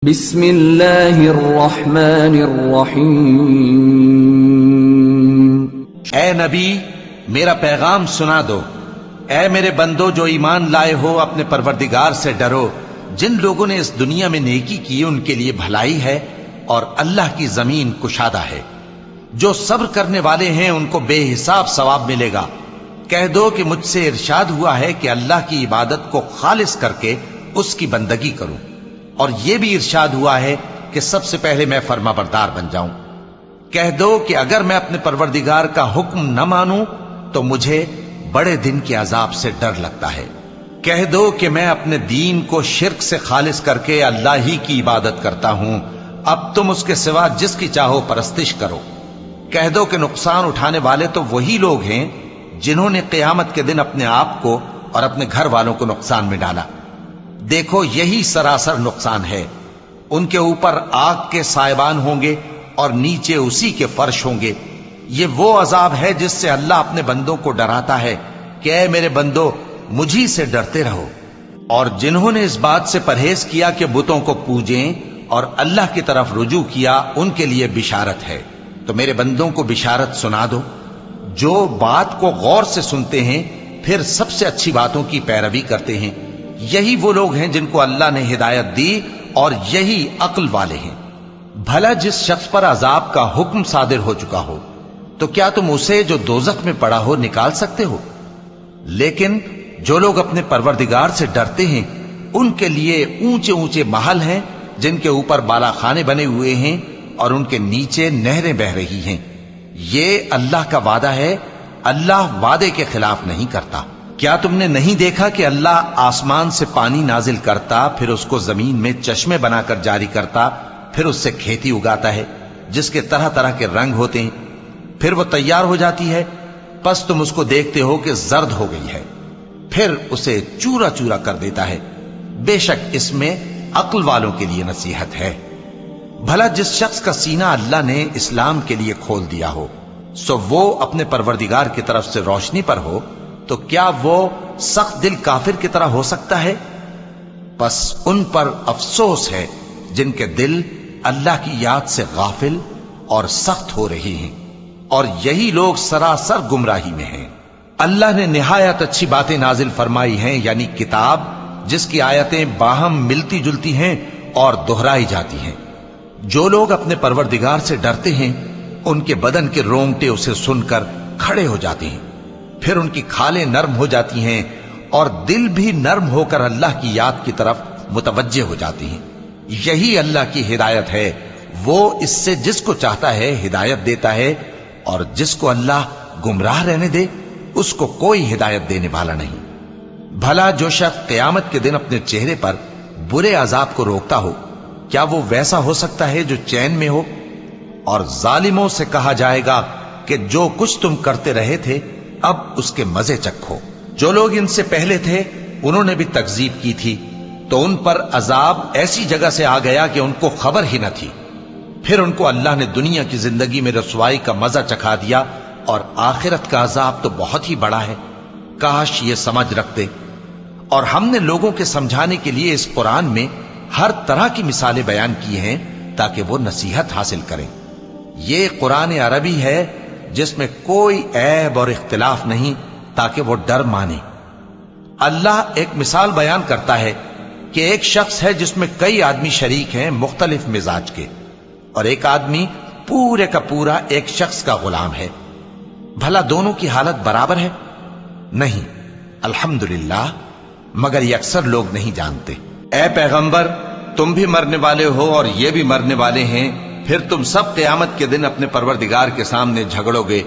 بسم اللہ الرحمن الرحیم۔ اے نبی میرا پیغام سنا دو۔ اے میرے بندو جو ایمان لائے ہو، اپنے پروردگار سے ڈرو۔ جن لوگوں نے اس دنیا میں نیکی کی ان کے لیے بھلائی ہے اور اللہ کی زمین کشادہ ہے۔ جو صبر کرنے والے ہیں ان کو بے حساب ثواب ملے گا۔ کہہ دو کہ مجھ سے ارشاد ہوا ہے کہ اللہ کی عبادت کو خالص کر کے اس کی بندگی کروں، اور یہ بھی ارشاد ہوا ہے کہ سب سے پہلے میں فرما بردار بن جاؤں۔ کہہ دو کہ اگر میں اپنے پروردگار کا حکم نہ مانوں تو مجھے بڑے دن کے عذاب سے ڈر لگتا ہے۔ کہہ دو کہ میں اپنے دین کو شرک سے خالص کر کے اللہ ہی کی عبادت کرتا ہوں، اب تم اس کے سوا جس کی چاہو پرستش کرو۔ کہہ دو کہ نقصان اٹھانے والے تو وہی لوگ ہیں جنہوں نے قیامت کے دن اپنے آپ کو اور اپنے گھر والوں کو نقصان میں ڈالا۔ دیکھو یہی سراسر نقصان ہے۔ ان کے اوپر آگ کے سائبان ہوں گے اور نیچے اسی کے فرش ہوں گے۔ یہ وہ عذاب ہے جس سے اللہ اپنے بندوں کو ڈراتا ہے کہ اے میرے بندو مجھی سے ڈرتے رہو۔ اور جنہوں نے اس بات سے پرہیز کیا کہ بتوں کو پوجیں اور اللہ کی طرف رجوع کیا، ان کے لیے بشارت ہے۔ تو میرے بندوں کو بشارت سنا دو۔ جو بات کو غور سے سنتے ہیں پھر سب سے اچھی باتوں کی پیروی کرتے ہیں، یہی وہ لوگ ہیں جن کو اللہ نے ہدایت دی اور یہی عقل والے ہیں۔ بھلا جس شخص پر عذاب کا حکم صادر ہو چکا ہو تو کیا تم اسے جو دوزخ میں پڑا ہو نکال سکتے ہو؟ لیکن جو لوگ اپنے پروردگار سے ڈرتے ہیں ان کے لیے اونچے اونچے محل ہیں جن کے اوپر بالا خانے بنے ہوئے ہیں اور ان کے نیچے نہریں بہ رہی ہیں۔ یہ اللہ کا وعدہ ہے، اللہ وعدے کے خلاف نہیں کرتا۔ کیا تم نے نہیں دیکھا کہ اللہ آسمان سے پانی نازل کرتا، پھر اس کو زمین میں چشمے بنا کر جاری کرتا، پھر اس سے کھیتی اگاتا ہے جس کے طرح طرح کے رنگ ہوتے ہیں، پھر وہ تیار ہو جاتی ہے، پس تم اس کو دیکھتے ہو کہ زرد ہو گئی ہے، پھر اسے چورا چورا کر دیتا ہے۔ بے شک اس میں عقل والوں کے لیے نصیحت ہے۔ بھلا جس شخص کا سینہ اللہ نے اسلام کے لیے کھول دیا ہو سو وہ اپنے پروردگار کی طرف سے روشنی پر ہو، تو کیا وہ سخت دل کافر کی طرح ہو سکتا ہے؟ پس ان پر افسوس ہے جن کے دل اللہ کی یاد سے غافل اور سخت ہو رہی ہیں، اور یہی لوگ سراسر گمراہی میں ہیں۔ اللہ نے نہایت اچھی باتیں نازل فرمائی ہیں، یعنی کتاب جس کی آیتیں باہم ملتی جلتی ہیں اور دہرائی جاتی ہیں۔ جو لوگ اپنے پروردگار سے ڈرتے ہیں ان کے بدن کے رونگٹے اسے سن کر کھڑے ہو جاتے ہیں، پھر ان کی کھالیں نرم ہو جاتی ہیں اور دل بھی نرم ہو کر اللہ کی یاد کی طرف متوجہ ہو جاتی ہیں۔ یہی اللہ کی ہدایت ہے، وہ اس سے جس کو چاہتا ہے ہدایت دیتا ہے، اور جس کو اللہ گمراہ رہنے دے اس کو کوئی ہدایت دینے والا نہیں۔ بھلا جو شخص قیامت کے دن اپنے چہرے پر برے عذاب کو روکتا ہو، کیا وہ ویسا ہو سکتا ہے جو چین میں ہو؟ اور ظالموں سے کہا جائے گا کہ جو کچھ تم کرتے رہے تھے اب اس کے مزے چکھو۔ جو لوگ ان سے پہلے تھے انہوں نے بھی تکذیب کی تھی، تو ان پر عذاب ایسی جگہ سے آ گیا کہ ان کو خبر ہی نہ تھی۔ پھر ان کو اللہ نے دنیا کی زندگی میں رسوائی کا مزہ چکھا دیا، اور آخرت کا عذاب تو بہت ہی بڑا ہے۔ کاش یہ سمجھ رکھتے۔ اور ہم نے لوگوں کے سمجھانے کے لیے اس قرآن میں ہر طرح کی مثالیں بیان کی ہیں تاکہ وہ نصیحت حاصل کریں۔ یہ قرآن عربی ہے جس میں کوئی عیب اور اختلاف نہیں، تاکہ وہ ڈر مانے۔ اللہ ایک مثال بیان کرتا ہے کہ ایک شخص ہے جس میں کئی آدمی شریک ہیں مختلف مزاج کے، اور ایک آدمی پورے کا پورا ایک شخص کا غلام ہے۔ بھلا دونوں کی حالت برابر ہے؟ نہیں، الحمدللہ، مگر یہ اکثر لوگ نہیں جانتے۔ اے پیغمبر، تم بھی مرنے والے ہو اور یہ بھی مرنے والے ہیں، پھر تم سب قیامت کے دن اپنے پروردگار کے سامنے جھگڑو گے